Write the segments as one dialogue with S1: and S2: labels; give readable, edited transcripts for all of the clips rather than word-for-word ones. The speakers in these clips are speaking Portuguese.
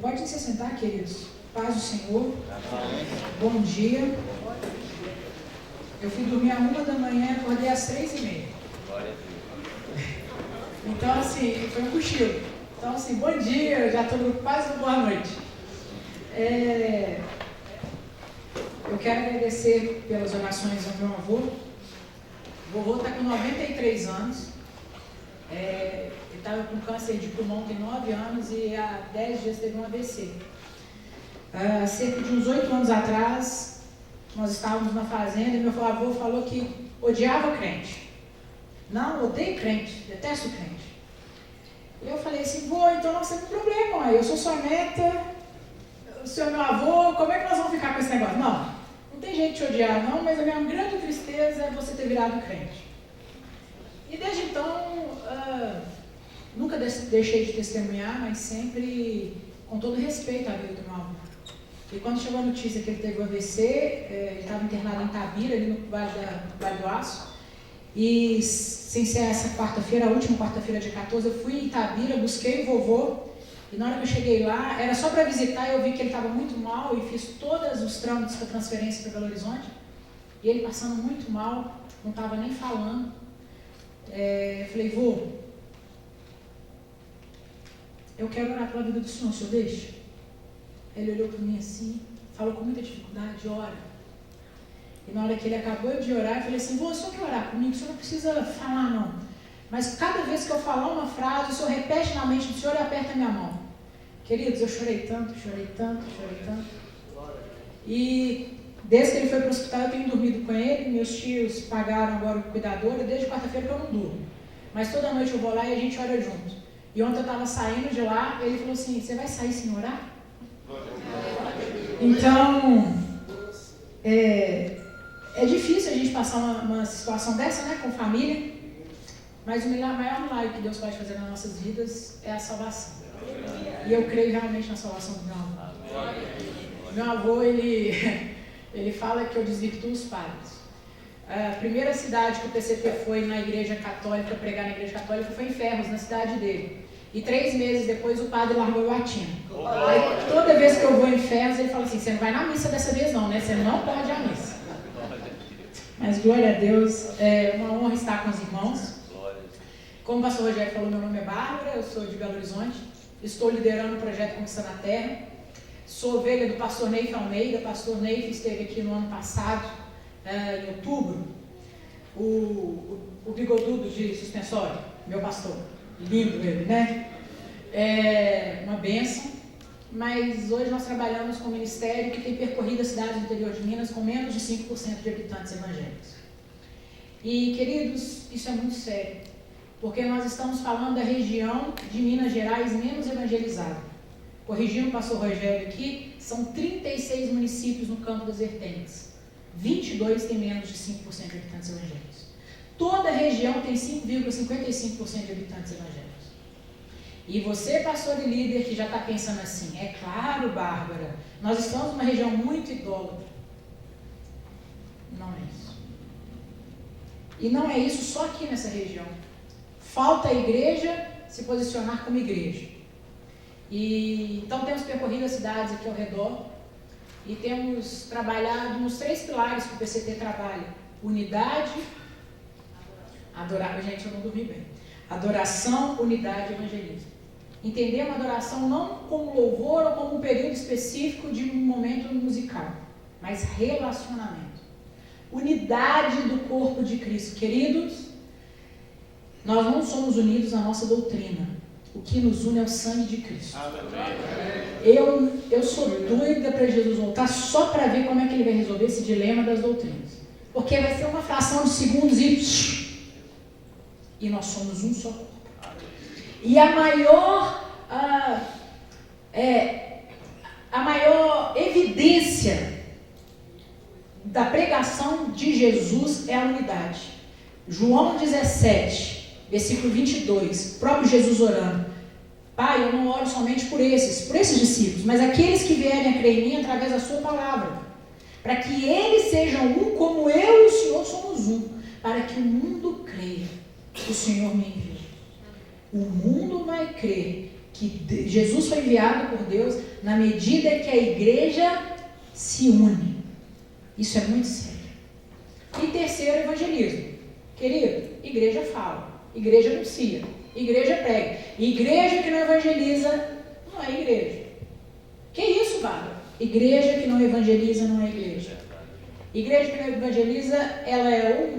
S1: Pode se sentar, queridos. Paz do Senhor. Amém. Bom dia. Eu fui dormir às 1 da manhã, acordei às 3h30. Então, assim, foi um cochilo. Então, assim, bom dia, já estou quase boa noite. Eu quero agradecer pelas orações ao meu avô. O vovô está com 93 anos. Ele estava com câncer de pulmão tem 9 anos e há 10 dias teve um AVC. Cerca de uns 8 anos atrás, nós estávamos na fazenda e meu avô falou que odiava crente. Não, odeio crente, detesto crente. E eu falei assim, vô, então nós temos um problema, eu sou sua neta, o senhor é meu avô, como é que nós vamos ficar com esse negócio? Não tem jeito de te odiar não, mas a minha grande tristeza é você ter virado crente. E desde então, nunca deixei de testemunhar, mas sempre com todo respeito à vida do meu avô. E quando chegou a notícia que ele teve o AVC, ele estava internado em Itabira, ali no Vale do Aço, e sem ser essa quarta-feira, a última quarta-feira, dia 14, eu fui em Itabira, busquei o vovô, e na hora que eu cheguei lá, era só para visitar, eu vi que ele estava muito mal, e fiz todos os trâmites para transferência para Belo Horizonte, e ele passando muito mal, não estava nem falando. Falei, vô, eu quero orar pela vida do senhor, o senhor deixa? Ele olhou para mim assim, falou com muita dificuldade, ora. E na hora que ele acabou de orar, eu falei assim, vô, o senhor quer orar comigo? O senhor não precisa falar não. Mas cada vez que eu falar uma frase, o senhor repete na mente do senhor e aperta a minha mão. Queridos, eu chorei tanto. E desde que ele foi para o hospital, eu tenho dormido com ele. Meus tios pagaram agora o cuidador, e desde quarta-feira que eu não durmo. Mas toda noite eu vou lá e a gente ora junto. E ontem eu estava saindo de lá, ele falou assim, você vai sair sem orar? Então, é difícil a gente passar uma situação dessa, né, com família, mas o maior milagre que Deus pode fazer nas nossas vidas é a salvação. E eu creio realmente na salvação do meu avô. Meu avô, ele fala que eu desvirtuo os padres. A primeira cidade que o PCT foi na igreja católica, pregar na igreja católica, foi em Ferros, na cidade dele. E 3 meses depois o padre largou o batina. Aí toda vez que eu vou em Ferros, ele fala assim, você não vai na missa dessa vez não, né? Você não pode ir à missa. Mas glória a Deus, é uma honra estar com os irmãos. Como o pastor Rogério falou, meu nome é Bárbara, eu sou de Belo Horizonte. Estou liderando o projeto Conquistando a Terra. Sou ovelha do pastor Neif Almeida. O pastor Neif esteve aqui no ano passado, em outubro. O bigodudo de suspensório, meu pastor. Lindo ele, né? É uma bênção. Mas hoje nós trabalhamos com um ministério que tem percorrido a cidade do interior de Minas com menos de 5% de habitantes evangélicos. E, queridos, isso é muito sério, porque nós estamos falando da região de Minas Gerais menos evangelizada. Corrigindo o pastor Rogério aqui, são 36 municípios no campo das vertentes. 22 têm menos de 5% de habitantes evangélicos. Toda a região tem 5,55% de habitantes evangélicos. E você, pastor e líder, que já está pensando assim, é claro, Bárbara, nós estamos numa região muito idólatra. Não é isso. E não é isso só aqui nessa região. Falta a igreja se posicionar como igreja. E então temos percorrido as cidades aqui ao redor e temos trabalhado nos 3 pilares que o PCT trabalha: unidade, gente, eu não dormi bem. Adoração, unidade e evangelismo. Entendemos a adoração não como louvor ou como um período específico de um momento musical, mas relacionamento. Unidade do corpo de Cristo. Queridos, nós não somos unidos na nossa doutrina. O que nos une é o sangue de Cristo. Eu sou doida para Jesus voltar só para ver como é que ele vai resolver esse dilema das doutrinas. Porque vai ser uma fração de segundos e nós somos um só corpo. E a maior evidência da pregação de Jesus é a unidade. João 17, versículo 22, próprio Jesus orando: Pai, eu não oro somente por esses discípulos, mas aqueles que vierem a crer em mim através da sua palavra, para que eles sejam um como eu e o Senhor somos um, para que o mundo creia que o Senhor me enviou. O mundo vai crer que Jesus foi enviado por Deus na medida que a igreja se une. Isso é muito sério. E terceiro, evangelismo. Querido, igreja fala, igreja anuncia, igreja prega. Igreja que não evangeliza não é igreja. Que isso, Bárbara? Igreja que não evangeliza não é igreja. Igreja que não evangeliza, ela é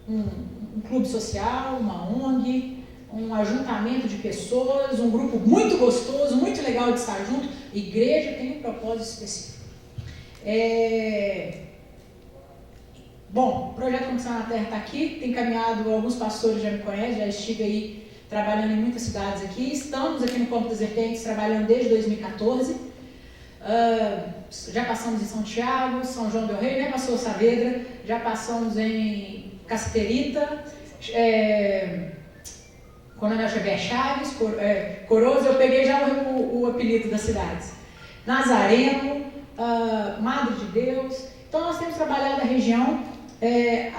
S1: um clube social, uma ONG, um ajuntamento de pessoas, um grupo muito gostoso, muito legal de estar junto. Igreja tem um propósito específico. Bom, o projeto Conquistar na Terra está aqui, tem caminhado, alguns pastores já me conhecem, já estive aí trabalhando em muitas cidades aqui. Estamos aqui no Campo das Vertentes trabalhando desde 2014. Já passamos em São Tiago, São João del Rei, né, pastor Saavedra? Já passamos em Casterita, Coronel Xavier Chaves, Corozo. Eu peguei já o apelido das cidades. Nazareno, Madre de Deus. Então nós temos trabalhado a região,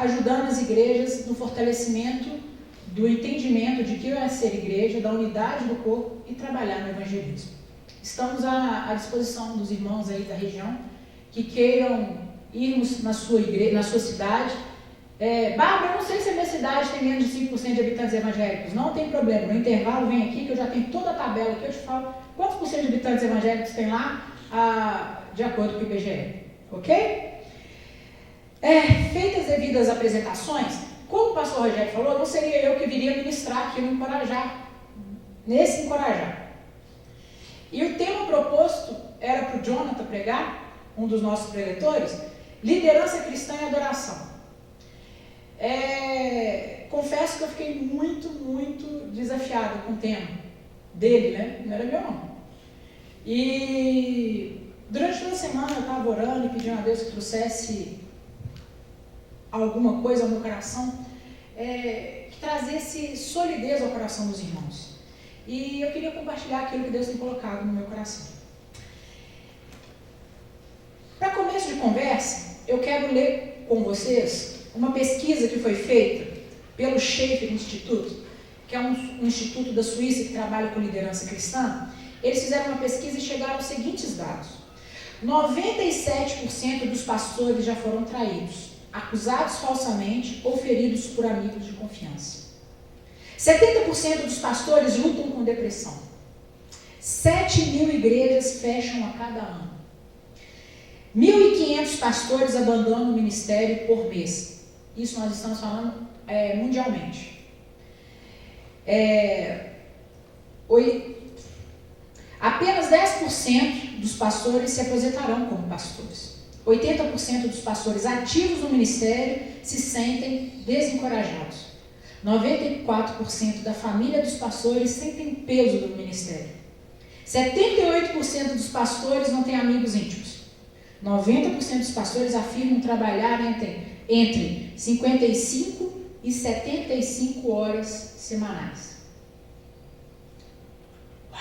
S1: ajudando as igrejas no fortalecimento do entendimento de que é ser igreja, da unidade do corpo e trabalhar no evangelismo. Estamos à disposição dos irmãos aí da região que queiram irmos na sua igreja, na sua cidade. Bárbara, eu não sei se a minha cidade tem menos de 5% de habitantes evangélicos. Não tem problema, no intervalo vem aqui que eu já tenho toda a tabela aqui, eu te falo quantos por cento de habitantes evangélicos tem lá, de acordo com o IBGE. Ok? Feitas as devidas apresentações, como o pastor Rogério falou, não seria eu que viria ministrar aqui no Encorajar, nesse Encorajar. E o tema proposto era para o Jonathan pregar, um dos nossos preletores, liderança cristã e adoração. Confesso que eu fiquei muito desafiada com o tema dele, né? Não era meu não. E durante toda a semana eu estava orando e pedindo a Deus que trouxesse alguma coisa ao meu coração, que trazesse solidez ao coração dos irmãos. E eu queria compartilhar aquilo que Deus tem colocado no meu coração. Para começo de conversa, eu quero ler com vocês uma pesquisa que foi feita pelo Schaeffer Instituto, que é um instituto da Suíça que trabalha com liderança cristã. Eles fizeram uma pesquisa e chegaram aos seguintes dados: 97% dos pastores já foram traídos, acusados falsamente ou feridos por amigos de confiança. 70% dos pastores lutam com depressão. 7.000 igrejas fecham a cada ano. 1.500 pastores abandonam o ministério por mês. Isso nós estamos falando mundialmente. Apenas 10% dos pastores se aposentarão como pastores. 80% dos pastores ativos no ministério se sentem desencorajados. 94% da família dos pastores sentem peso do ministério. 78% dos pastores não têm amigos íntimos. 90% dos pastores afirmam trabalhar entre 55 e 75 horas semanais. Uau!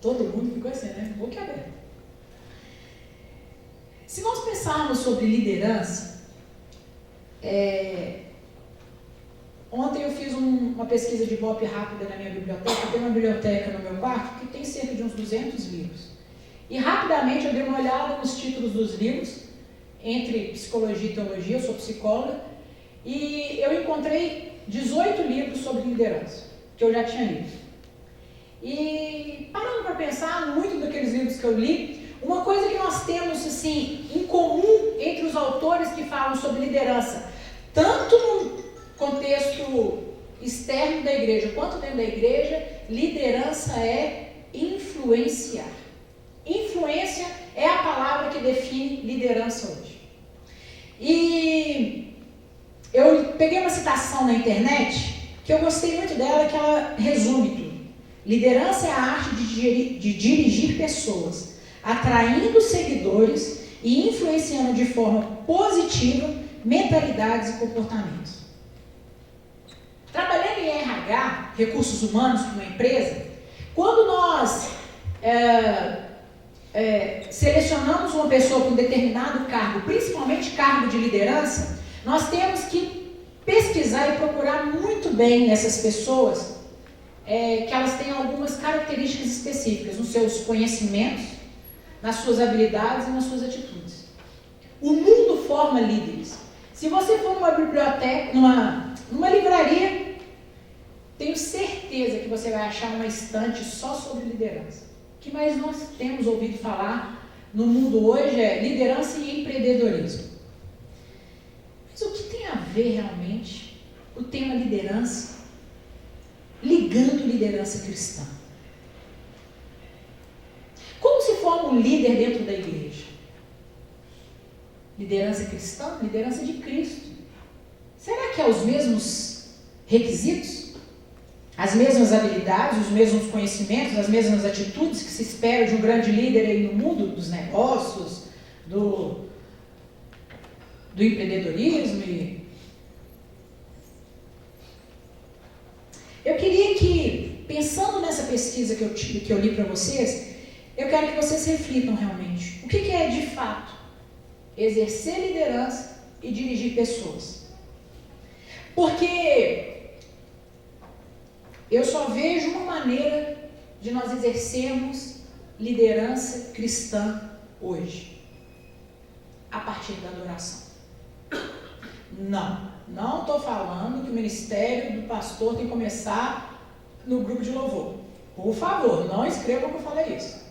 S1: Todo mundo ficou assim, né? Boca aberta. Se nós pensarmos sobre liderança, ontem eu fiz uma pesquisa de Ibope rápida na minha biblioteca. Eu tenho uma biblioteca no meu quarto que tem cerca de uns 200 livros. E rapidamente eu dei uma olhada nos títulos dos livros, entre psicologia e teologia. Eu sou psicóloga, e eu encontrei 18 livros sobre liderança, que eu já tinha lido. E parando para pensar, muito daqueles livros que eu li, uma coisa que nós temos assim, em comum entre os autores que falam sobre liderança, tanto no contexto externo da igreja quanto dentro da igreja, liderança é influenciar. Influência é a palavra que define liderança hoje. E eu peguei uma citação na internet que eu gostei muito dela, que ela resume tudo. Liderança é a arte de dirigir pessoas, atraindo seguidores e influenciando de forma positiva mentalidades e comportamentos. Trabalhando em RH, recursos humanos, para uma empresa, quando nós selecionamos uma pessoa com um determinado cargo, principalmente cargo de liderança, nós temos que pesquisar e procurar muito bem nessas pessoas que elas têm algumas características específicas nos seus conhecimentos, nas suas habilidades e nas suas atitudes. O mundo forma líderes. Se você for numa biblioteca, numa livraria, tenho certeza que você vai achar uma estante só sobre liderança. O que mais nós temos ouvido falar no mundo hoje é liderança e empreendedorismo. Mas o que tem a ver realmente o tema liderança, ligando liderança cristã? Como se forma um líder dentro da igreja? Liderança cristã? Liderança de Cristo. Será que é os mesmos requisitos? As mesmas habilidades, os mesmos conhecimentos, as mesmas atitudes que se espera de um grande líder aí no mundo dos negócios, do empreendedorismo? Eu queria que, pensando nessa pesquisa que eu li para vocês, eu quero que vocês reflitam realmente. O que é de fato exercer liderança e dirigir pessoas? Porque eu só vejo uma maneira de nós exercermos liderança cristã hoje. A partir da adoração. Não estou falando que o ministério do pastor tem que começar no grupo de louvor. Por favor, não escrevam que eu falei isso.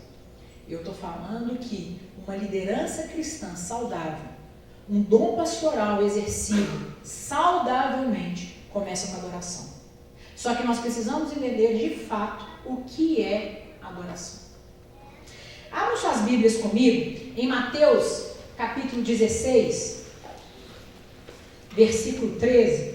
S1: Eu estou falando que uma liderança cristã saudável, um dom pastoral exercido saudavelmente, começa com a adoração. Só que nós precisamos entender de fato o que é adoração. Abram suas Bíblias comigo em Mateus capítulo 16, versículo 13.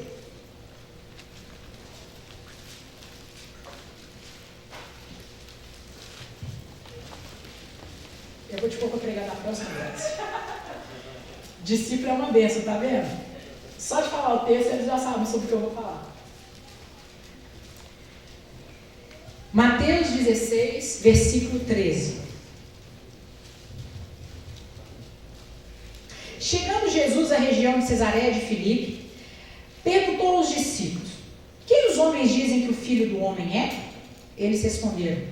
S1: Eu vou te pôr para pregar na próxima vez. Discípulo é uma bênção, tá vendo? Só de falar o texto, eles já sabem sobre o que eu vou falar. Mateus 16, versículo 13. Chegando Jesus à região de Cesareia de Filipe, perguntou aos discípulos: quem os homens dizem que o Filho do Homem é? Eles responderam: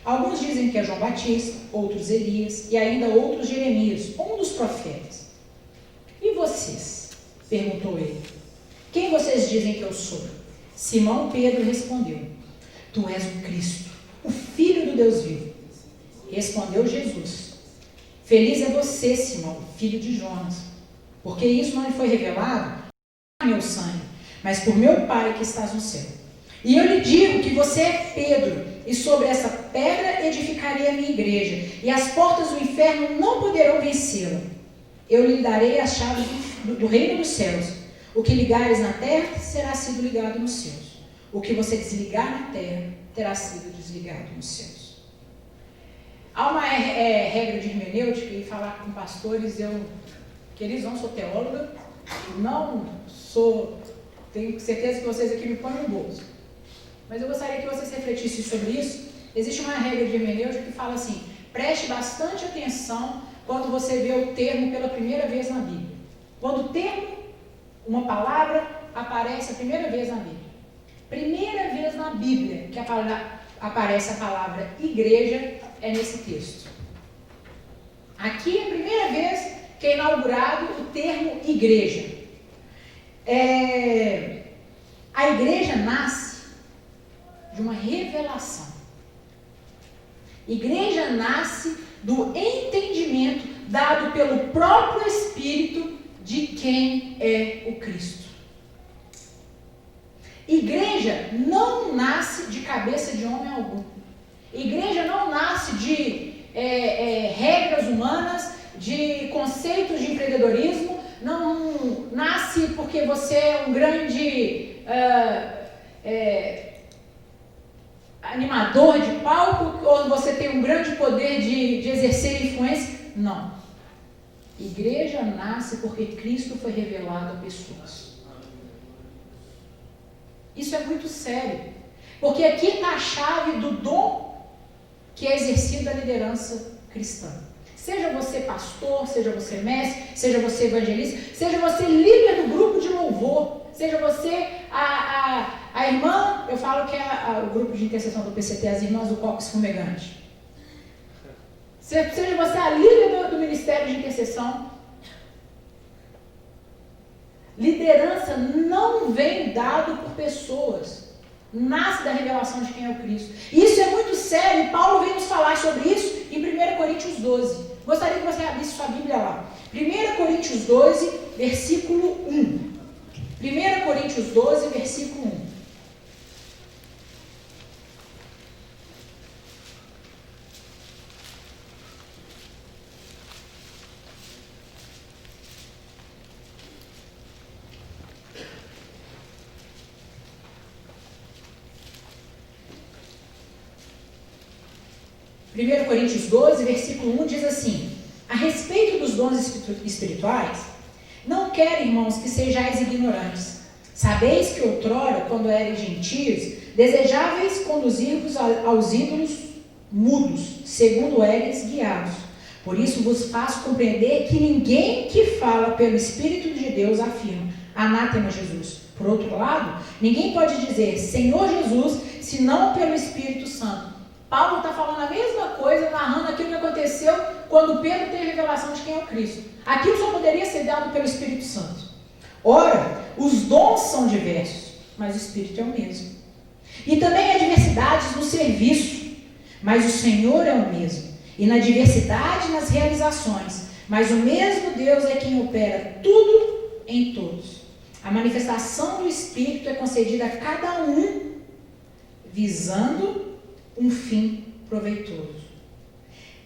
S1: alguns dizem que é João Batista, outros Elias e ainda outros Jeremias, um dos profetas. E vocês? Perguntou ele. Quem vocês dizem que eu sou? Simão Pedro respondeu: tu és o Cristo, o Filho do Deus vivo. Respondeu Jesus: feliz é você, Simão, filho de Jonas, porque isso não lhe foi revelado por meu sangue, mas por meu Pai que estás no céu. E eu lhe digo que você é Pedro, e sobre essa pedra edificarei a minha igreja, e as portas do inferno não poderão vencê-la. Eu lhe darei as chaves do reino dos céus. O que ligares na terra será sido ligado nos céus. O que você desligar na terra terá sido desligado nos céus. Há uma regra de hermenêutica, e falar com pastores, queridos, não sou teóloga, tenho certeza que vocês aqui me põem no bolso. Mas eu gostaria que vocês refletissem sobre isso. Existe uma regra de hermenêutica que fala assim: preste bastante atenção quando você vê o termo pela primeira vez na Bíblia. Quando o termo, uma palavra, aparece a primeira vez na Bíblia. Primeira vez na Bíblia que aparece a palavra igreja é nesse texto. Aqui é a primeira vez que é inaugurado o termo igreja. A igreja nasce de uma revelação. Igreja nasce do entendimento dado pelo próprio Espírito de quem é o Cristo. Igreja não nasce de cabeça de homem algum. Igreja não nasce de regras humanas, de conceitos de empreendedorismo, não nasce porque você é um grande animador de palco, ou você tem um grande poder de exercer influência. Não. Igreja nasce porque Cristo foi revelado a pessoas. Isso é muito sério, porque aqui está a chave do dom que é exercido da liderança cristã. Seja você pastor, seja você mestre, seja você evangelista, seja você líder do grupo de louvor, seja você A irmã, eu falo que é o grupo de intercessão do PCT, as irmãs do Cóccus Fumegante. Seja você a líder do ministério de intercessão. Liderança não vem dado por pessoas. Nasce da revelação de quem é o Cristo. Isso é muito sério, e Paulo vem nos falar sobre isso em 1 Coríntios 12. Gostaria que você abrisse sua Bíblia lá. 1 Coríntios 12, versículo 1. 1 Coríntios 12, versículo 1. Primeiro Coríntios 12, versículo 1 diz assim: a respeito dos dons espirituais, não quero, irmãos, que sejais ignorantes. Sabeis que outrora, quando erais gentios, desejáveis conduzir-vos aos ídolos mudos, segundo eres guiados. Por isso vos faço compreender que ninguém que fala pelo Espírito de Deus afirma: anátema Jesus. Por outro lado, ninguém pode dizer Senhor Jesus, senão pelo Espírito Santo. Paulo está falando a mesma coisa, narrando aquilo que aconteceu quando Pedro tem a revelação de quem é o Cristo. Aquilo só poderia ser dado pelo Espírito Santo. Ora, os dons são diversos, mas o Espírito é o mesmo. E também há diversidades no serviço, mas o Senhor é o mesmo. E na diversidade nas realizações, mas o mesmo Deus é quem opera tudo em todos. A manifestação do Espírito é concedida a cada um, visando um fim proveitoso.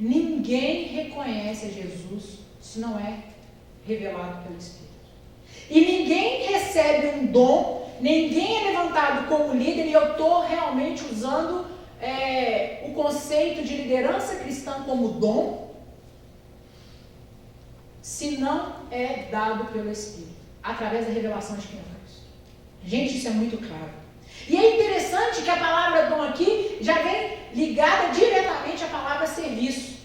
S1: Ninguém reconhece a Jesus se não é revelado pelo Espírito. E ninguém recebe um dom, ninguém é levantado como líder, e eu estou realmente usando o conceito de liderança cristã como dom, se não é dado pelo Espírito, através da revelação de quem é Cristo. Gente, isso é muito claro. E é interessante que a palavra dom aqui já vem ligada diretamente à palavra serviço.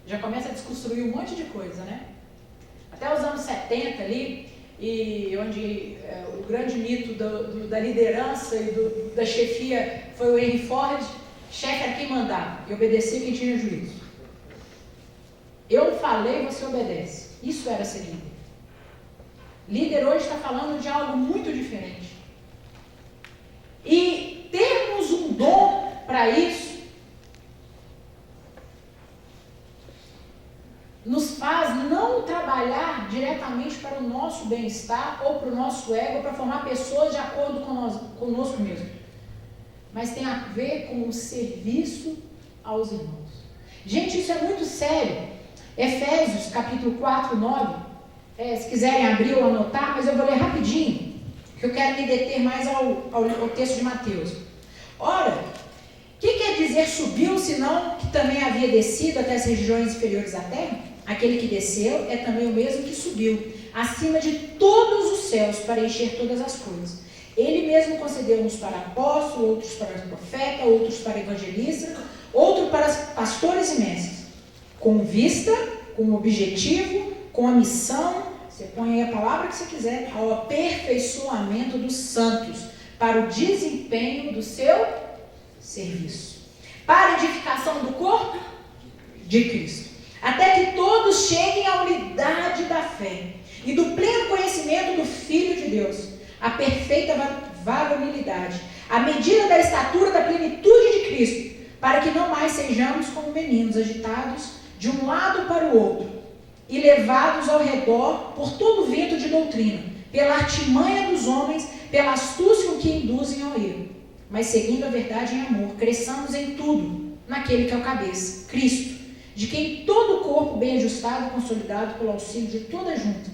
S1: Já começa a desconstruir um monte de coisa, né? Até os anos 70 ali, e onde o grande mito da liderança e da chefia foi o Henry Ford, chefe era quem mandava, e obedecia quem tinha juízo. Eu falei, você obedece. Isso era ser líder. Líder hoje está falando de algo muito diferente. E termos um dom para isso nos faz não trabalhar diretamente para o nosso bem-estar ou para o nosso ego, para formar pessoas de acordo conosco mesmo, mas tem a ver com o serviço aos irmãos. Gente, isso é muito sério. Efésios capítulo 4, 9, se quiserem abrir ou anotar, mas eu vou ler rapidinho, que eu quero me deter mais ao texto de Mateus. Ora, o que quer dizer subiu, senão que também havia descido até as regiões inferiores da terra? Aquele que desceu é também o mesmo que subiu, acima de todos os céus, para encher todas as coisas. Ele mesmo concedeu uns para apóstolos, outros para profeta, outros para evangelistas, outros para pastores e mestres, com vista, com objetivo, com a missão. Você põe aí a palavra que você quiser, ao aperfeiçoamento dos santos, para o desempenho do seu serviço, para a edificação do corpo de Cristo, até que todos cheguem à unidade da fé e do pleno conhecimento do Filho de Deus, a perfeita varonilidade, à medida da estatura da plenitude de Cristo, para que não mais sejamos como meninos agitados de um lado para o outro, e levados ao redor por todo vento de doutrina, pela artimanha dos homens, pela astúcia com que induzem ao erro, mas seguindo a verdade em amor, cresçamos em tudo, naquele que é o cabeça, Cristo, de quem todo o corpo bem ajustado e consolidado pelo auxílio de toda junta,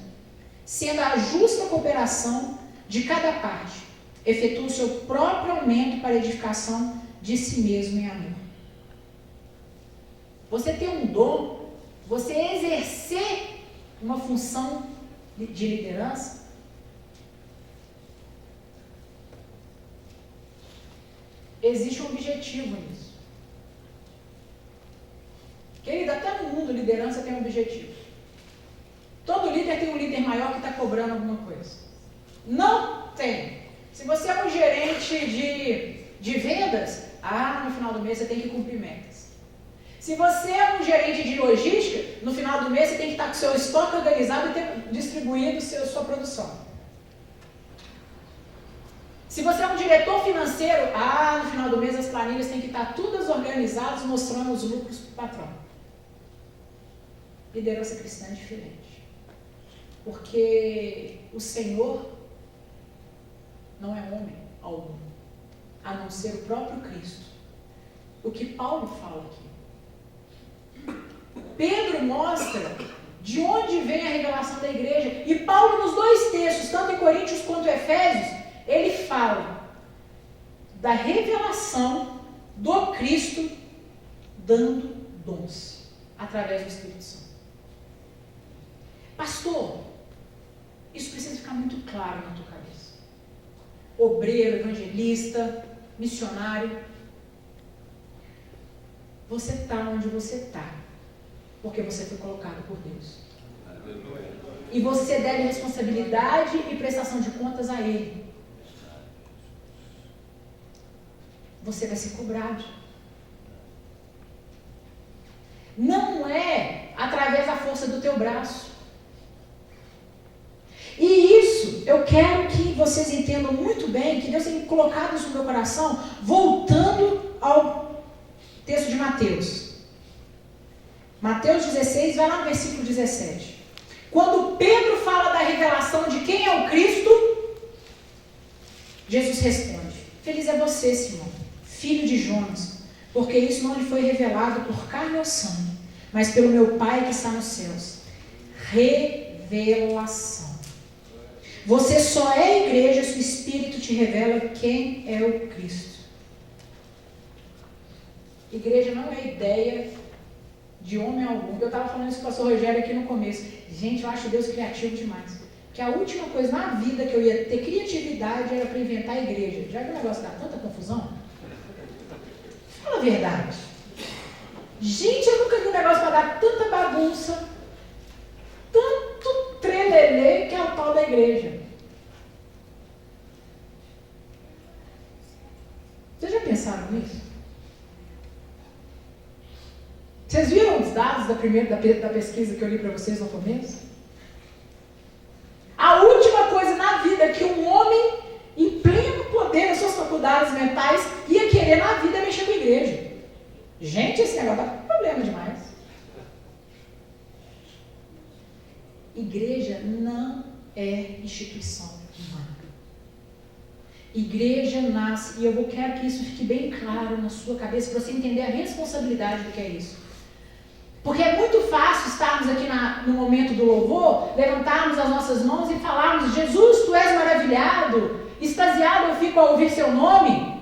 S1: sendo a justa cooperação de cada parte, efetua o seu próprio aumento para a edificação de si mesmo em amor. Você tem um dom, você exercer uma função de liderança, existe um objetivo nisso. Querido, até no mundo liderança tem um objetivo. Todo líder tem um líder maior que está cobrando alguma coisa. Não tem. Se você é um gerente de vendas, no final do mês você tem que cumprir metas. Se você é um gerente de logística, no final do mês você tem que estar com o seu estoque organizado e ter distribuído sua produção. Se você é um diretor financeiro, no final do mês as planilhas têm que estar todas organizadas, mostrando os lucros para o patrão. Liderança cristã é diferente. Porque o Senhor não é homem algum, a não ser o próprio Cristo. O que Paulo fala aqui. Pedro mostra de onde vem a revelação da igreja. E Paulo, nos dois textos, tanto em Coríntios quanto em Efésios, ele fala da revelação do Cristo dando dons através do Espírito Santo. Pastor, isso precisa ficar muito claro na tua cabeça. Obreiro, evangelista, missionário. Você está onde você está, porque você foi colocado por Deus. E você deve responsabilidade e prestação de contas a Ele. Você vai ser cobrado. Não é através da força do teu braço. E isso eu quero que vocês entendam muito bem, que Deus tem colocado isso no meu coração, voltando ao texto de Mateus. Mateus 16, vai lá no versículo 17. Quando Pedro fala da revelação de quem é o Cristo, Jesus responde: feliz é você, Simão, filho de Jonas, porque isso não lhe foi revelado por carne ou sangue, mas pelo meu Pai que está nos céus. Revelação. Você só é igreja se o Espírito te revela quem é o Cristo. Igreja não é ideia de homem algum. Eu estava falando isso com o pastor Rogério aqui no começo. Gente, eu acho Deus criativo demais. Que a última coisa na vida que eu ia ter criatividade era para inventar a igreja. Já que o negócio dá tanta confusão? Fala a verdade. Gente, eu nunca vi um negócio para dar tanta bagunça, tanto trelelê, que é o tal da igreja. Vocês já pensaram nisso? Vocês viram os dados da pesquisa que eu li para vocês no começo? A última coisa na vida que um homem, em pleno poder das suas faculdades mentais, ia querer na vida é mexer com a igreja. Gente, esse negócio dá problema demais. Igreja não é instituição humana. Igreja nasce, e eu quero que isso fique bem claro na sua cabeça, para você entender a responsabilidade do que é isso. Porque é muito fácil estarmos aqui no momento do louvor, levantarmos as nossas mãos e falarmos: Jesus, tu és maravilhado, extasiado eu fico ao ouvir seu nome.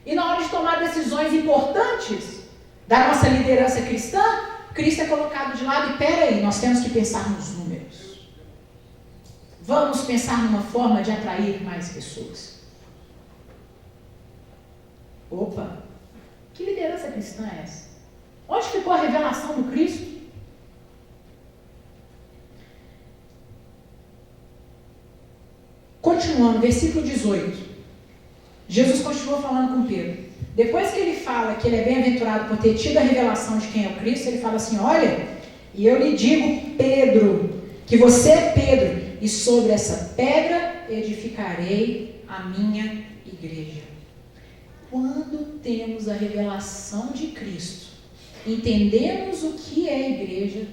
S1: E na hora de tomar decisões importantes da nossa liderança cristã, Cristo é colocado de lado e peraí, nós temos que pensar nos números. Vamos pensar numa forma de atrair mais pessoas. Opa, que liderança cristã é essa? Onde ficou a revelação do Cristo? Continuando, versículo 18. Jesus continua falando com Pedro. Depois que ele fala que ele é bem-aventurado por ter tido a revelação de quem é o Cristo, ele fala assim: olha, e eu lhe digo, Pedro, que você é Pedro, e sobre essa pedra edificarei a minha igreja. Quando temos a revelação de Cristo, entendemos o que é a igreja,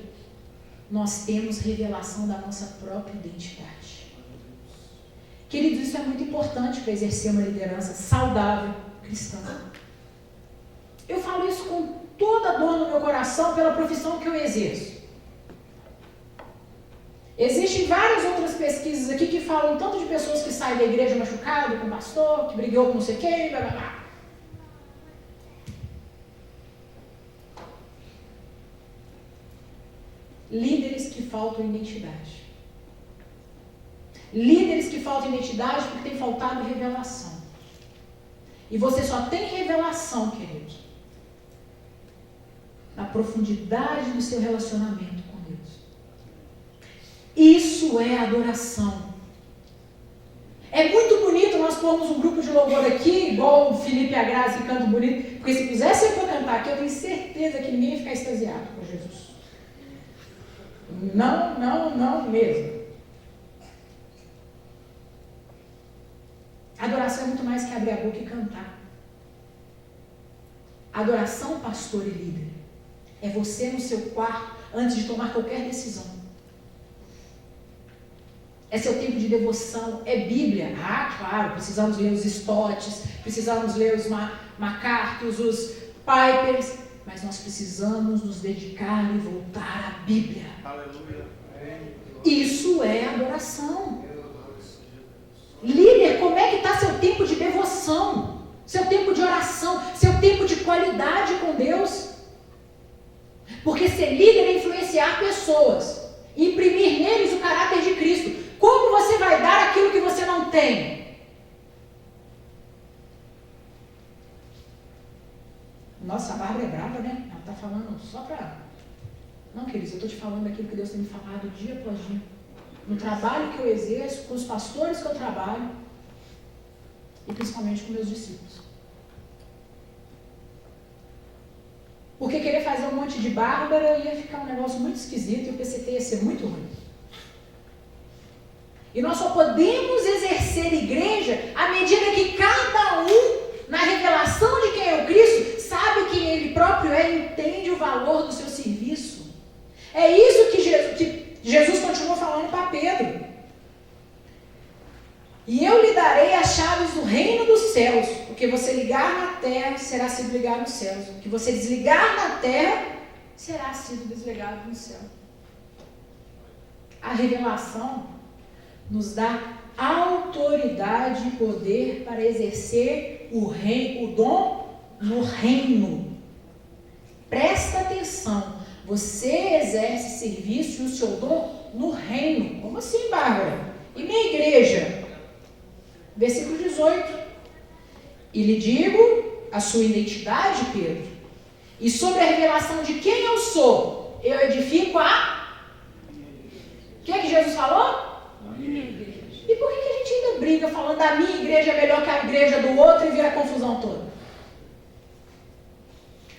S1: nós temos revelação da nossa própria identidade. Queridos, isso é muito importante para exercer uma liderança saudável cristã. Eu falo isso com toda a dor no meu coração pela profissão que eu exerço. Existem várias outras pesquisas aqui que falam tanto de pessoas que saem da igreja machucado com o pastor, que brigou com não sei quem, blá blá blá. Líderes que faltam identidade. Líderes que faltam identidade porque tem faltado revelação. E você só tem revelação, queridos, na profundidade do seu relacionamento com Deus. Isso é adoração. É muito bonito nós formos um grupo de louvor aqui, igual o Felipe e a Graça que cantam bonito, porque se pusesse eu cantar aqui, eu tenho certeza que ninguém ia ficar extasiado com Jesus. Não mesmo. Adoração é muito mais que abrir a boca e cantar. Adoração, pastor e líder, é você no seu quarto antes de tomar qualquer decisão. É seu tempo de devoção, é Bíblia. Ah, claro, precisamos ler os Stott, precisamos ler os MacArthur, os Pipers, mas nós precisamos nos dedicar e voltar à Bíblia. Aleluia. Isso é adoração. Líder, como é que está seu tempo de devoção? Seu tempo de oração, seu tempo de qualidade com Deus? Porque ser líder é influenciar pessoas, imprimir neles o caráter de Cristo. Como você vai dar aquilo que você não tem? Nossa, a Bárbara é brava, né? Ela está falando só para... Não, queridos, eu estou te falando aquilo que Deus tem me falado dia após dia. No trabalho que eu exerço, com os pastores que eu trabalho, e principalmente com meus discípulos. Porque querer fazer um monte de Bárbara ia ficar um negócio muito esquisito e o PCT ia ser muito ruim. E nós só podemos exercer igreja à medida que cada um, na revelação de quem é o Cristo, sabe quem ele próprio é e entende o valor do seu serviço. É isso que Jesus continuou falando para Pedro. E eu lhe darei as chaves do reino dos céus. O que você ligar na terra será sido ligado nos céus. O que você desligar na terra será sido desligado no céu. A revelação nos dá autoridade e poder para exercer o dom no reino. Presta atenção. Você exerce serviço e o seu dom no reino. Como assim, Bárbara? E minha igreja? Versículo 18. E lhe digo a sua identidade, Pedro, e sobre a revelação de quem eu sou, eu edifico a... O que é que Jesus falou? A minha igreja. E por que a gente ainda briga falando da minha igreja é melhor que a igreja do outro e vira a confusão toda?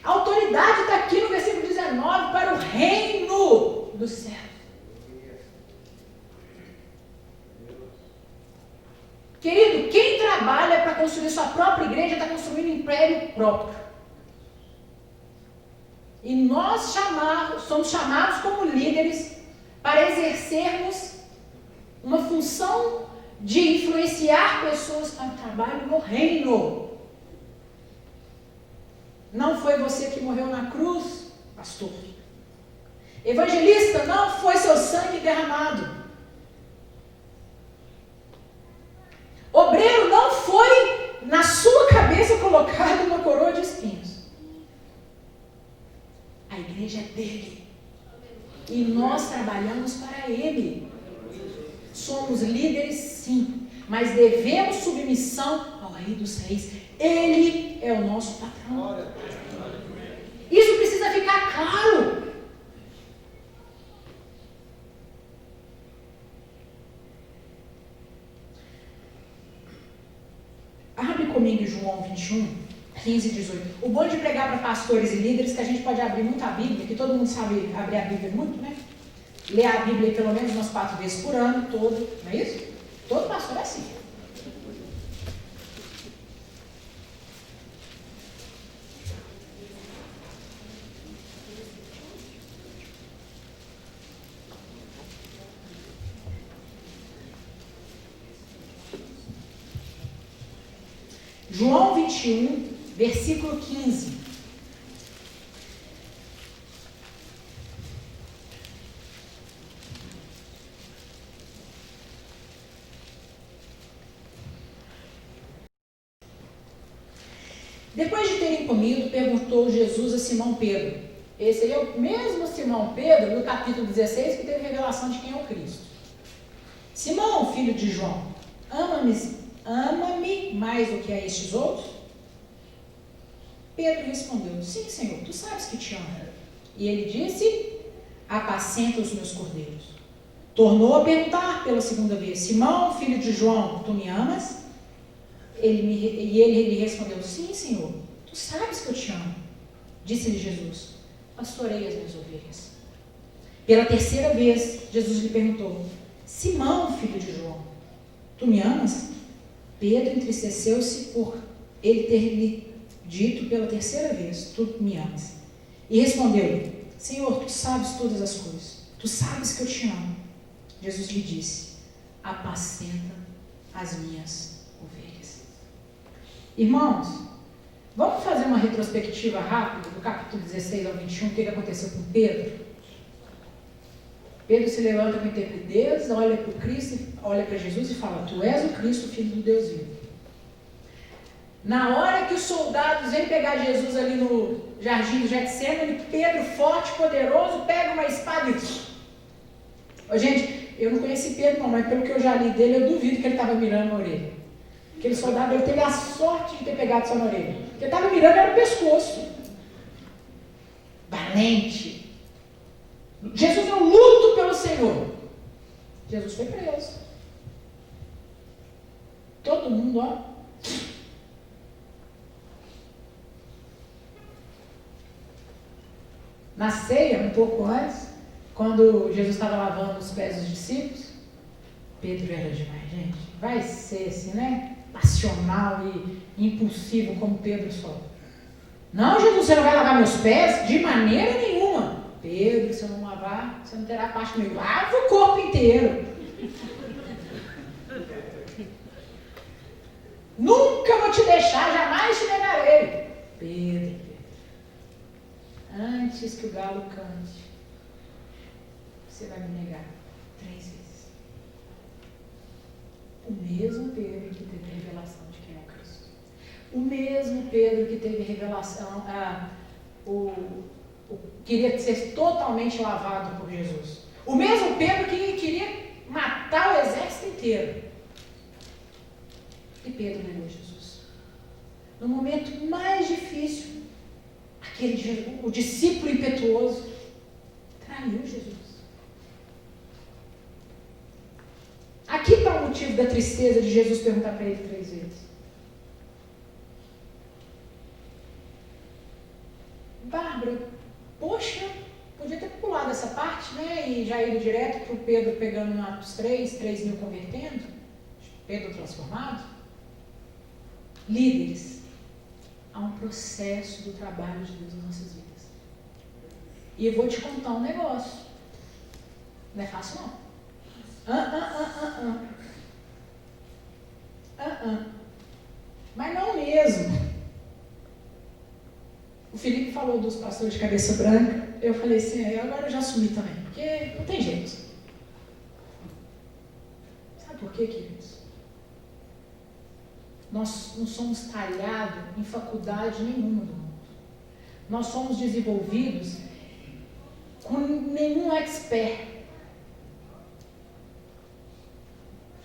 S1: A autoridade está aqui no versículo 19 para o reino do céu. Querido, quem trabalha para construir sua própria igreja está construindo um império próprio. E nós somos chamados como líderes para exercermos uma função de influenciar pessoas para o trabalho no reino. Não foi você que morreu na cruz, pastor. Evangelista, não foi seu sangue derramado. Obreiro, não foi na sua cabeça colocada uma coroa de espinhos. A igreja é dele. E nós trabalhamos para ele. Somos líderes, sim, mas devemos submissão ao Rei dos Reis. Ele é o nosso patrão. Isso precisa ficar claro. Abre comigo em João 21, 15 e 18. O bom de pregar para pastores e líderes é que a gente pode abrir muito a Bíblia, que todo mundo sabe abrir a Bíblia muito, né? Ler a Bíblia pelo menos umas 4 vezes por ano, todo, não é isso? Todo pastor é assim. João 21, versículo 15. Depois de terem comido, perguntou Jesus a Simão Pedro. Esse aí é o mesmo Simão Pedro, no capítulo 16, que teve revelação de quem é o Cristo. Simão, filho de João, ama-me mais do que a estes outros? Pedro respondeu, sim, Senhor, tu sabes que te amo. E ele disse, apacenta os meus cordeiros. Tornou a perguntar pela segunda vez, Simão, filho de João, tu me amas? Ele lhe respondeu: sim, Senhor, tu sabes que eu te amo. Disse-lhe Jesus: pastorei as minhas ovelhas. Pela terceira vez, Jesus lhe perguntou: Simão, filho de João, tu me amas? Pedro entristeceu-se por ele ter lhe dito pela terceira vez: tu me amas. E respondeu-lhe: Senhor, tu sabes todas as coisas, tu sabes que eu te amo. Jesus lhe disse: apacenta as minhas ovelhas. Irmãos, vamos fazer uma retrospectiva rápida do capítulo 16 ao 21, o que aconteceu com Pedro? Pedro se levanta com intrepidez, olha para o Cristo, olha para Jesus e fala: tu és o Cristo, filho do Deus vivo. Na hora que os soldados vêm pegar Jesus ali no jardim do Getsêmani, Pedro, forte, poderoso, pega uma espada e... Gente, eu não conheci Pedro não, mas pelo que eu já li dele, eu duvido que ele estava mirando na orelha. Aquele soldado, ele teve a sorte de ter pegado só na orelha. Porque ele estava mirando era o pescoço. Valente. Jesus não luta pelo Senhor. Jesus foi preso. Todo mundo, ó. Na ceia, um pouco antes, quando Jesus estava lavando os pés dos discípulos, Pedro era demais, gente. Vai ser assim, né? Passional e impulsivo como Pedro só. Não, Jesus, você não vai lavar meus pés? De maneira nenhuma. Pedro, se eu não lavar, você não terá parte comigo. Lava o corpo inteiro. Nunca vou te deixar, jamais te negarei. Pedro, antes que o galo cante, você vai me negar 3 vezes. O mesmo Pedro que teve revelação de quem é o Cristo. O mesmo Pedro que teve revelação, queria ser totalmente lavado por Jesus. O mesmo Pedro que queria matar o exército inteiro. E Pedro negou Jesus. No momento mais difícil, o discípulo impetuoso traiu Jesus. Aqui está o motivo da tristeza de Jesus perguntar para ele 3 vezes. Bárbara, poxa, podia ter pulado essa parte, né? E já ido direto para o Pedro pegando em Atos 3 mil convertendo, Pedro transformado. Líderes, há um processo do trabalho de Deus nas nossas vidas. E eu vou te contar um negócio. Não é fácil não. Mas não mesmo. O Felipe falou dos pastores de cabeça branca. Eu falei assim, agora eu já assumi também, porque não tem jeito. Sabe por quê, queridos? Nós não somos talhados em faculdade nenhuma do mundo. Nós somos desenvolvidos com nenhum expert.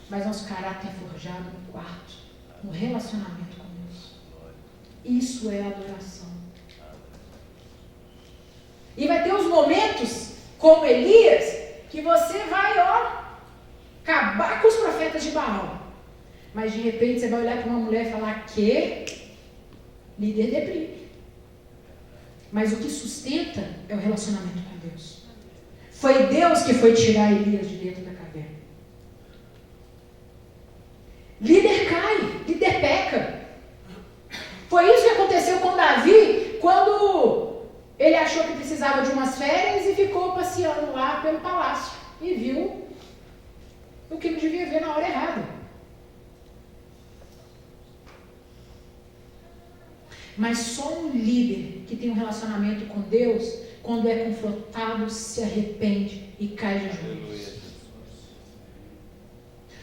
S1: Mas nosso caráter é forjado no quarto, no relacionamento com Deus. Isso é adoração. E vai ter os momentos, como Elias, que você vai, acabar com os profetas de Baal. Mas de repente você vai olhar para uma mulher e falar que líder deprime. Mas o que sustenta é o relacionamento com Deus. Foi Deus que foi tirar Elias de dentro da caverna. Líder cai, líder peca. Foi isso que aconteceu com Davi, quando ele achou que precisava de umas férias e ficou passeando lá pelo palácio. E viu o que não devia ver na hora errada. Mas só um líder que tem um relacionamento com Deus, quando é confrontado, se arrepende e cai de joelhos.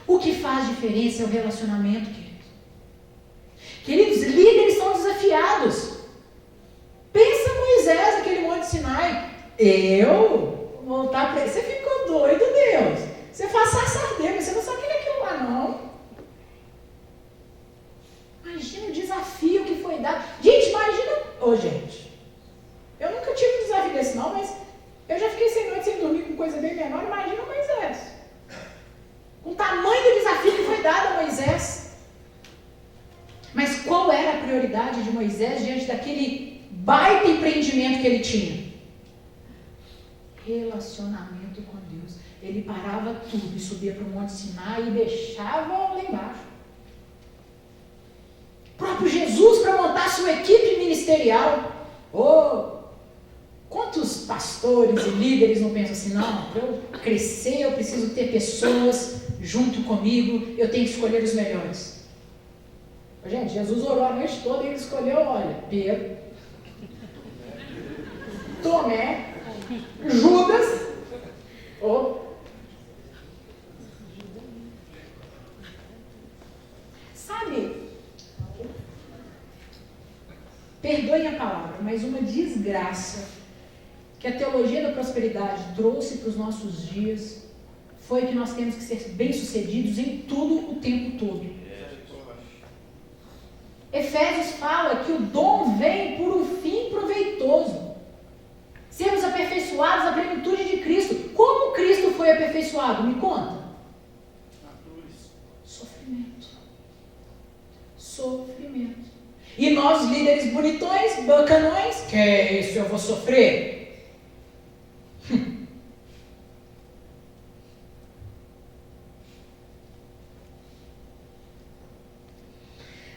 S1: O que faz diferença é o relacionamento, queridos. Queridos, líderes são desafiados. Pensa Moisés, aquele monte de Sinai. Eu voltar para ele. Você ficou doido, Deus. Você faz sarsadeira, mas você não sabe o que é aquilo lá, não. Imagina o desafio que foi dado. Gente, imagina... gente, eu nunca tive um desafio desse não, mas eu já fiquei sem noite sem dormir com coisa bem menor. Imagina Moisés. Com o tamanho do desafio que foi dado a Moisés. diante daquele baita empreendimento que ele tinha? Relacionamento com Deus. Ele parava tudo e subia para o Monte Sinai e deixava lá embaixo. O próprio Jesus, para montar sua equipe ministerial. Quantos pastores e líderes não pensam assim, não, para eu crescer eu preciso ter pessoas junto comigo, eu tenho que escolher os melhores. Gente, Jesus orou a noite toda e ele escolheu, olha, Pedro, Tomé, Judas, sabe, perdoem a palavra, mas uma desgraça que a teologia da prosperidade trouxe para os nossos dias foi que nós temos que ser bem-sucedidos em tudo o tempo todo. Efésios fala que o dom vem por um fim proveitoso. Sermos aperfeiçoados à plenitude de Cristo. Como Cristo foi aperfeiçoado? Me conta.
S2: Na cruz.
S1: Sofrimento. E nós, líderes bonitões, bacanões, que é isso, eu vou sofrer?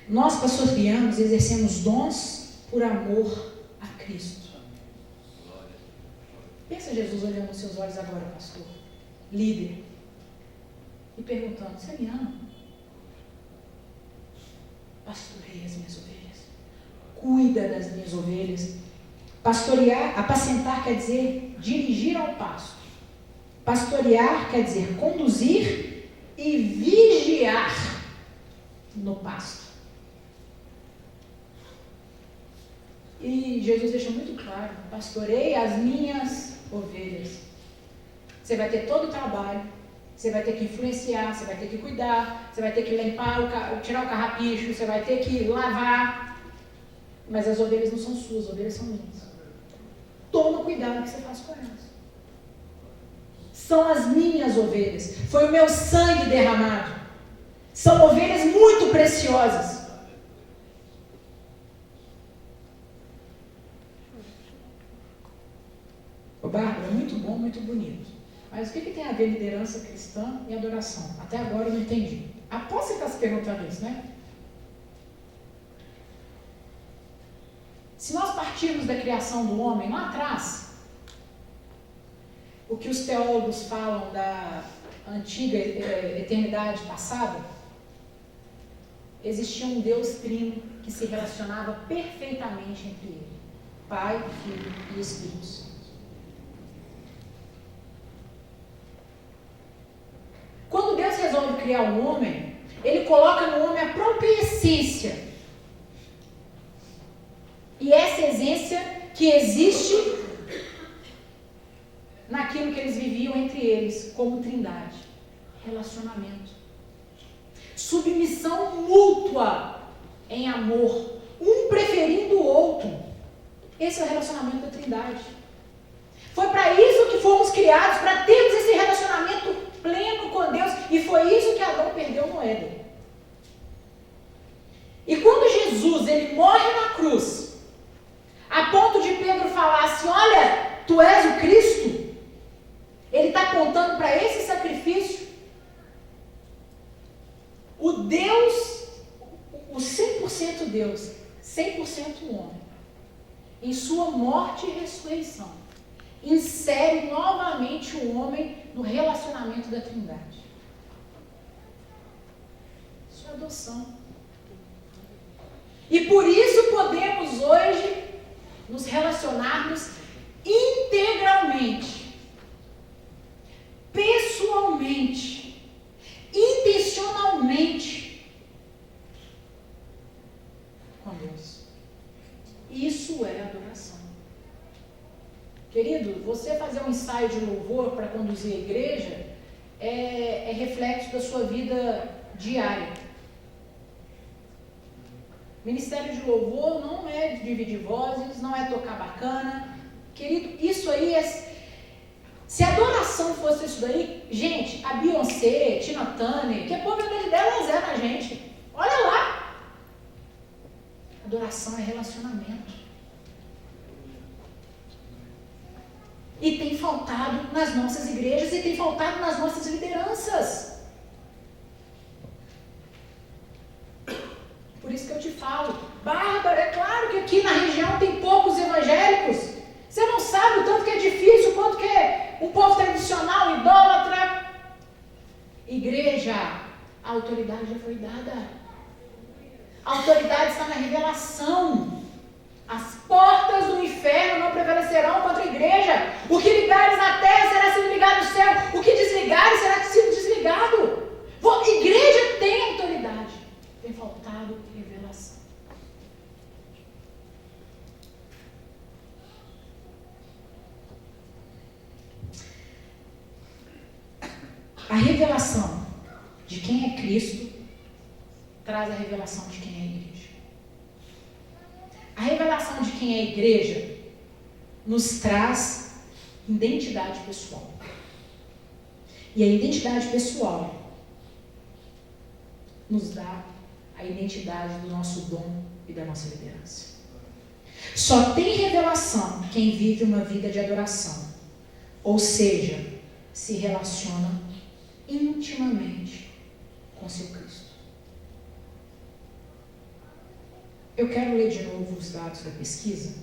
S1: Nós, pastoreamos, exercemos dons por amor a Cristo. Pensa Jesus olhando nos seus olhos agora, pastor, líder, e perguntando, você me ama? Pastoreia as minhas ovelhas. Cuida das minhas ovelhas. Pastorear, apacentar quer dizer dirigir ao pasto. Pastorear quer dizer conduzir e vigiar no pasto. E Jesus deixa muito claro, pastorei as minhas ovelhas. Você vai ter todo o trabalho, você vai ter que influenciar, você vai ter que cuidar, você vai ter que limpar, tirar o carrapicho, você vai ter que lavar. Mas as ovelhas não são suas, as ovelhas são minhas. Toma cuidado que você faz com elas. São as minhas ovelhas. Foi o meu sangue derramado. São ovelhas muito preciosas. Bárbara, muito bom, muito bonito. Mas o que tem a ver liderança cristã e adoração? Até agora eu não entendi. Aposto que você está se perguntando isso, né? Se nós partirmos da criação do homem lá atrás, o que os teólogos falam da antiga eternidade passada, existia um Deus trino que se relacionava perfeitamente entre ele, Pai, Filho e Espírito Santo. Quando Deus resolve criar um homem, Ele coloca no homem a própria essência. E essa essência que existe naquilo que eles viviam entre eles, como trindade. Relacionamento. Submissão mútua em amor. Um preferindo o outro. Esse é o relacionamento da trindade. Foi para isso que fomos criados, para termos esse relacionamento pleno com Deus, e foi isso que Adão perdeu no Éden. E quando Jesus ele morre na cruz, a ponto de Pedro falar assim, olha, tu és o Cristo, ele está apontando para esse sacrifício. O Deus, o 100% Deus, 100% homem, em sua morte e ressurreição, insere novamente o homem no relacionamento da Trindade. Isso é adoção. E por isso podemos hoje nos relacionarmos integralmente, pessoalmente, intencionalmente com Deus. Isso é adoração. Querido, você fazer um ensaio de louvor para conduzir a igreja é reflexo da sua vida diária. Ministério de louvor não é dividir vozes, não é tocar bacana. Querido, isso aí é... Se a adoração fosse isso daí, gente, a Beyoncé, Tina Turner, que a probabilidade dela é zero na gente. Olha lá. A Adoração é relacionamento. E tem faltado nas nossas igrejas e tem faltado nas nossas lideranças. Por isso que eu te falo, Bárbara, é claro que aqui na região tem poucos evangélicos. Você não sabe o tanto que é difícil, o quanto que é um povo tradicional, idólatra. Igreja, a autoridade já foi dada. A autoridade está na revelação. As portas do inferno não prevalecerão contra a igreja. O que ligares na terra será sido ligado no céu. O que desligares será sido desligado. A igreja tem autoridade. Tem faltado revelação. A revelação de quem é Cristo traz a revelação de quem é a igreja. A revelação de quem é a igreja nos traz identidade pessoal. E a identidade pessoal nos dá a identidade do nosso dom e da nossa liderança. Só tem revelação quem vive uma vida de adoração, ou seja, se relaciona intimamente com seu Cristo. Eu quero ler de novo os dados da pesquisa.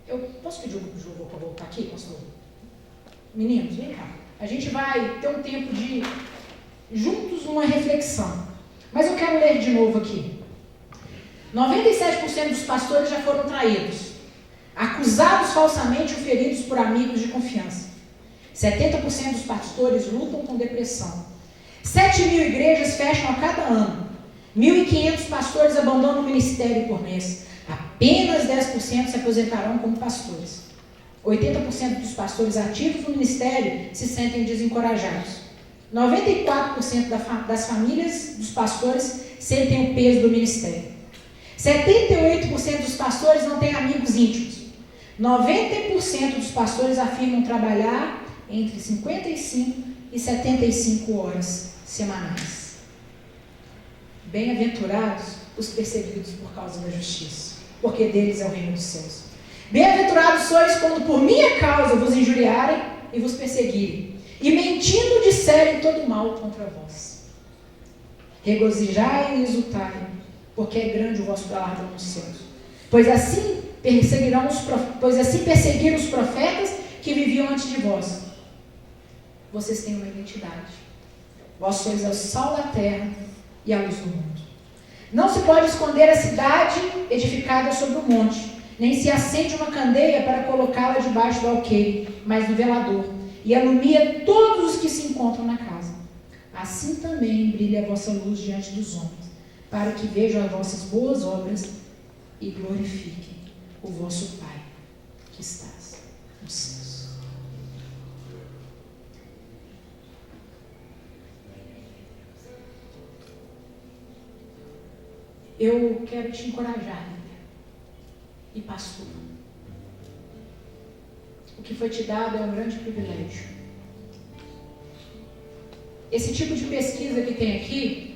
S1: Eu posso pedir o grupo de louvor para voltar aqui, pastor? Meninos, vem cá. A gente vai ter um tempo de juntos uma reflexão. Mas eu quero ler de novo aqui. 97% dos pastores já foram traídos, acusados falsamente ou feridos por amigos de confiança. 70% dos pastores lutam com depressão. 7.000 igrejas fecham a cada ano. 1.500 pastores abandonam o ministério por mês. Apenas 10% se aposentarão como pastores. 80% dos pastores ativos no ministério se sentem desencorajados. 94% das famílias dos pastores sentem o peso do ministério. 78% dos pastores não têm amigos íntimos. 90% dos pastores afirmam trabalhar entre 55 e 75 horas semanais. Bem-aventurados os perseguidos por causa da justiça, porque deles é o reino dos céus. Bem-aventurados sois quando por minha causa vos injuriarem e vos perseguirem, e mentindo disserem todo mal contra vós. Regozijai e exultai, porque é grande o vosso galardão nos céus. Pois assim perseguiram os profetas que viviam antes de vós. Vocês têm uma identidade. Vós sois o sal da terra e a luz do mundo. Não se pode esconder a cidade edificada sobre o monte, nem se acende uma candeia para colocá-la debaixo do alqueire, mas no velador, e alumia todos os que se encontram na casa. Assim também brilha a vossa luz diante dos homens, para que vejam as vossas boas obras e glorifiquem o vosso Pai que estás nos céus. Eu quero te encorajar, líder e pastor. O que foi te dado é um grande privilégio. Esse tipo de pesquisa que tem aqui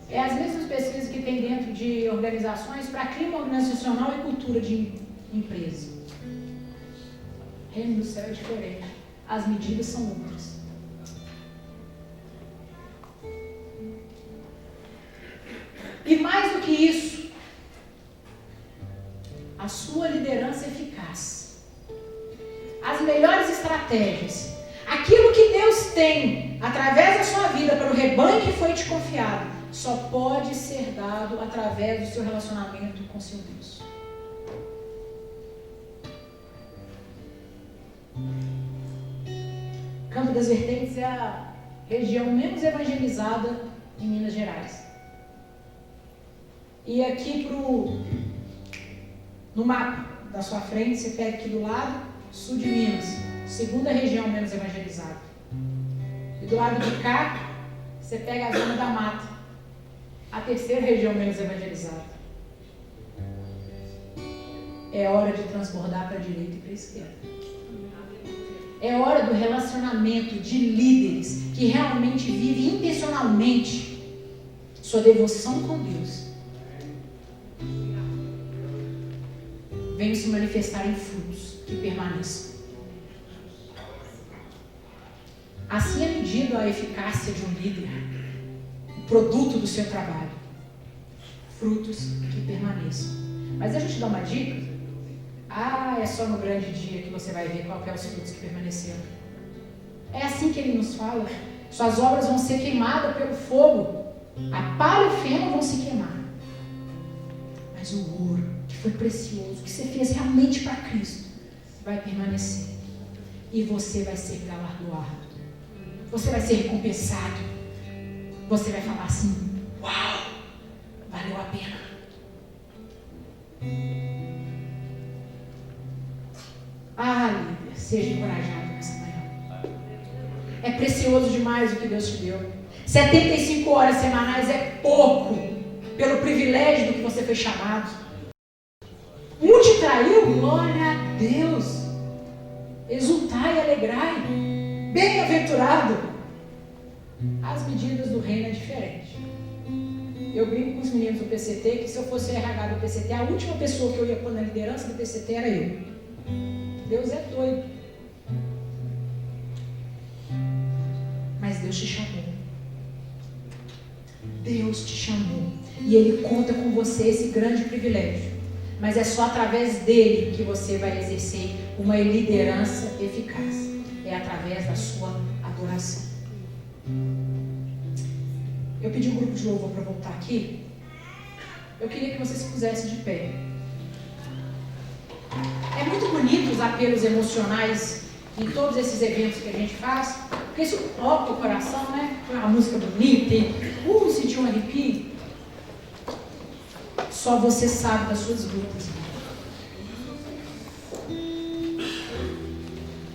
S1: é as mesmas pesquisas que tem dentro de organizações para clima organizacional e cultura de empresa. O reino do céu é diferente. As medidas são outras. E mais do que isso, a sua liderança eficaz, as melhores estratégias, aquilo que Deus tem através da sua vida para o rebanho que foi te confiado, só pode ser dado através do seu relacionamento com seu Deus. Campo das Vertentes é a região menos evangelizada em Minas Gerais. E aqui no mapa da sua frente, você pega aqui do lado, sul de Minas, segunda região menos evangelizada. E do lado de cá, você pega a zona da mata, a terceira região menos evangelizada. É hora de transbordar para a direita e para a esquerda. É hora do relacionamento de líderes que realmente vivem intencionalmente sua devoção com Deus venham se manifestar em frutos que permaneçam. Assim é medida a eficácia de um líder, o produto do seu trabalho. Frutos que permaneçam. Mas deixa eu te dar uma dica. É só no grande dia que você vai ver qual que é os frutos que permaneceram. É assim que ele nos fala. Suas obras vão ser queimadas pelo fogo. A palha e o feno vão se queimar. Mas o ouro, que foi precioso, que você fez realmente para Cristo, vai permanecer. E você vai ser galardoado. Você vai ser recompensado. Você vai falar assim: uau, valeu a pena. Líder, seja encorajado nessa manhã. É precioso demais o que Deus te deu. 75 horas semanais é pouco pelo privilégio do que você foi chamado. Um te traiu, glória a Deus. Exultai e alegrai. Bem-aventurado. As medidas do reino é diferente. Eu brinco com os meninos do PCT que se eu fosse RH do PCT, a última pessoa que eu ia pôr na liderança do PCT era eu. Deus é doido. Mas Deus te chamou. Deus te chamou. E Ele conta com você esse grande privilégio. Mas é só através dele que você vai exercer uma liderança eficaz. É através da sua adoração. Eu pedi um grupo de louvor para voltar aqui. Eu queria que você se pusesse de pé. É muito bonito os apelos emocionais em todos esses eventos que a gente faz, porque isso toca o coração, né? Foi uma música bonita e sentiu um arrepio. Só você sabe das suas lutas.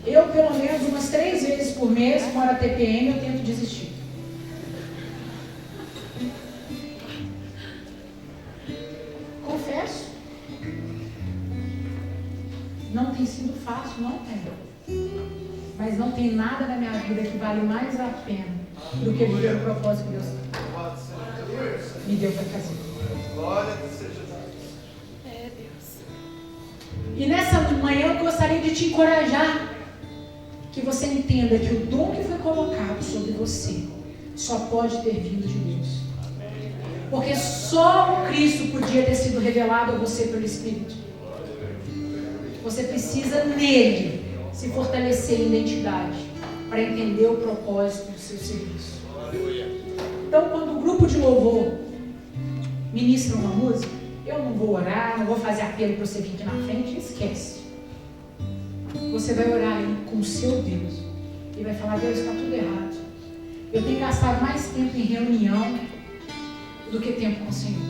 S1: Eu, pelo menos umas 3 vezes por mês, fora a TPM, eu tento desistir. Confesso. Não tem sido fácil, não tem. Mas não tem nada na minha vida que vale mais a pena do que viver o propósito que Deus me deu para fazer.
S2: Glória seja
S1: Deus. E nessa manhã eu gostaria de te encorajar que você entenda que o dom que foi colocado sobre você só pode ter vindo de Deus. Porque só o Cristo podia ter sido revelado a você pelo Espírito. Você precisa nele se fortalecer em identidade para entender o propósito do seu serviço. Então, quando o grupo de louvor ministra uma música, eu não vou orar, não vou fazer apelo para você vir aqui na frente, esquece. Você vai orar aí com o seu Deus e vai falar: Deus, está tudo errado. Eu tenho gastado mais tempo em reunião do que tempo com o Senhor.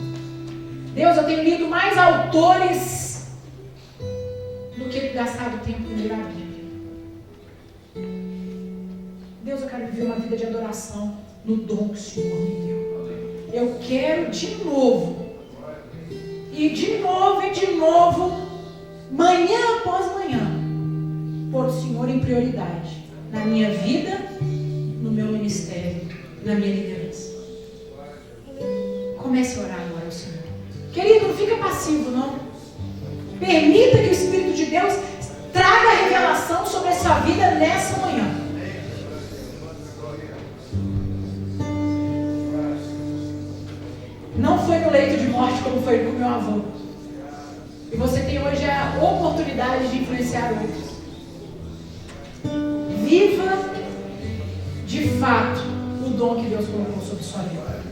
S1: Deus, eu tenho lido mais autores do que gastado tempo em ler a Bíblia. Deus, eu quero viver uma vida de adoração no dom que o Senhor me deu. Eu quero de novo, e de novo, e de novo, manhã após manhã, pôr o Senhor em prioridade na minha vida, no meu ministério, na minha liderança. Comece a orar agora ao Senhor. Querido, não fica passivo, não. Permita que o Espírito de Deus traga a revelação sobre a sua vida nessa manhã. Não foi no leito de morte como foi com meu avô. E você tem hoje a oportunidade de influenciar outros. Viva de fato o dom que Deus colocou sobre sua vida.